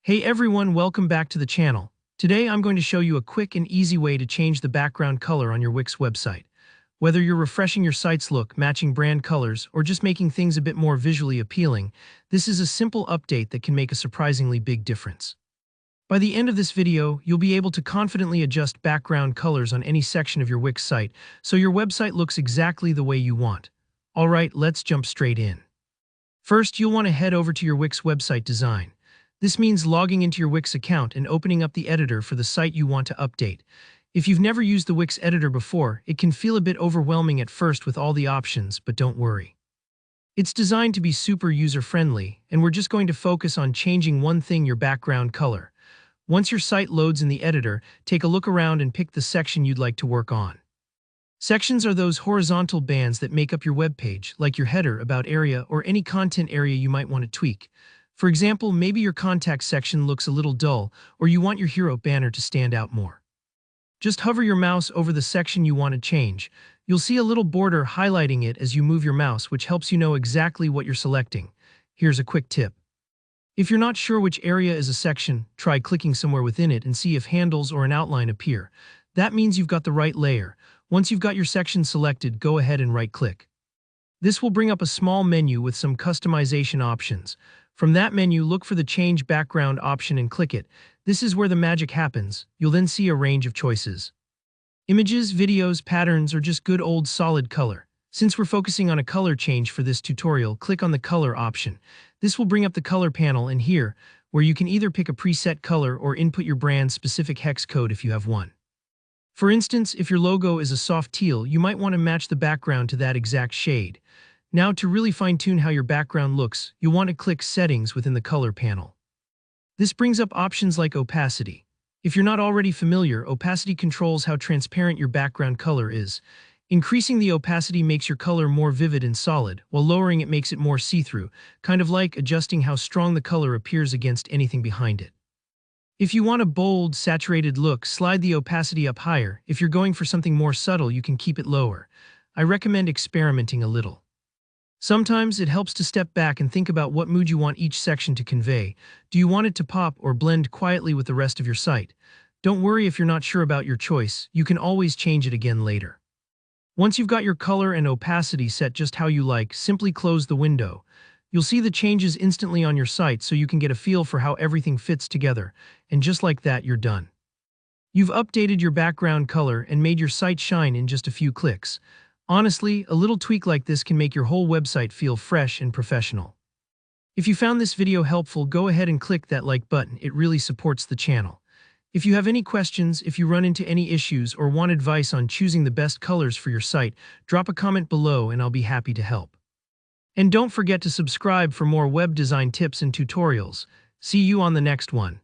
Hey everyone, welcome back to the channel. Today I'm going to show you a quick and easy way to change the background color on your Wix website. Whether you're refreshing your site's look, matching brand colors, or just making things a bit more visually appealing, this is a simple update that can make a surprisingly big difference. By the end of this video, you'll be able to confidently adjust background colors on any section of your Wix site, so your website looks exactly the way you want. Alright, let's jump straight in. First, you'll want to head over to your Wix website design. This means logging into your Wix account and opening up the editor for the site you want to update. If you've never used the Wix editor before, it can feel a bit overwhelming at first with all the options, but don't worry. It's designed to be super user-friendly, and we're just going to focus on changing one thing: your background color. Once your site loads in the editor, take a look around and pick the section you'd like to work on. Sections are those horizontal bands that make up your web page, like your header, about area, or any content area you might want to tweak. For example, maybe your contact section looks a little dull, or you want your hero banner to stand out more. Just hover your mouse over the section you want to change. You'll see a little border highlighting it as you move your mouse, which helps you know exactly what you're selecting. Here's a quick tip. If you're not sure which area is a section, try clicking somewhere within it and see if handles or an outline appear. That means you've got the right layer. Once you've got your section selected, go ahead and right-click. This will bring up a small menu with some customization options. From that menu, look for the Change Background option and click it. This is where the magic happens. You'll then see a range of choices. Images, videos, patterns, or just good old solid color. Since we're focusing on a color change for this tutorial, click on the Color option. This will bring up the color panel, and here, where you can either pick a preset color or input your brand's specific hex code if you have one. For instance, if your logo is a soft teal, you might want to match the background to that exact shade. Now, to really fine-tune how your background looks, you'll want to click Settings within the Color panel. This brings up options like Opacity. If you're not already familiar, opacity controls how transparent your background color is. Increasing the opacity makes your color more vivid and solid, while lowering it makes it more see-through, kind of like adjusting how strong the color appears against anything behind it. If you want a bold, saturated look, slide the opacity up higher. If you're going for something more subtle, you can keep it lower. I recommend experimenting a little. Sometimes it helps to step back and think about what mood you want each section to convey. Do you want it to pop or blend quietly with the rest of your site? Don't worry if you're not sure about your choice. You can always change it again later. Once you've got your color and opacity set just how you like, simply close the window. You'll see the changes instantly on your site, so you can get a feel for how everything fits together. And just like that, you're done. You've updated your background color and made your site shine in just a few clicks. Honestly, a little tweak like this can make your whole website feel fresh and professional. If you found this video helpful, go ahead and click that like button. It really supports the channel. If you have any questions, if you run into any issues, or want advice on choosing the best colors for your site, drop a comment below and I'll be happy to help. And don't forget to subscribe for more web design tips and tutorials. See you on the next one.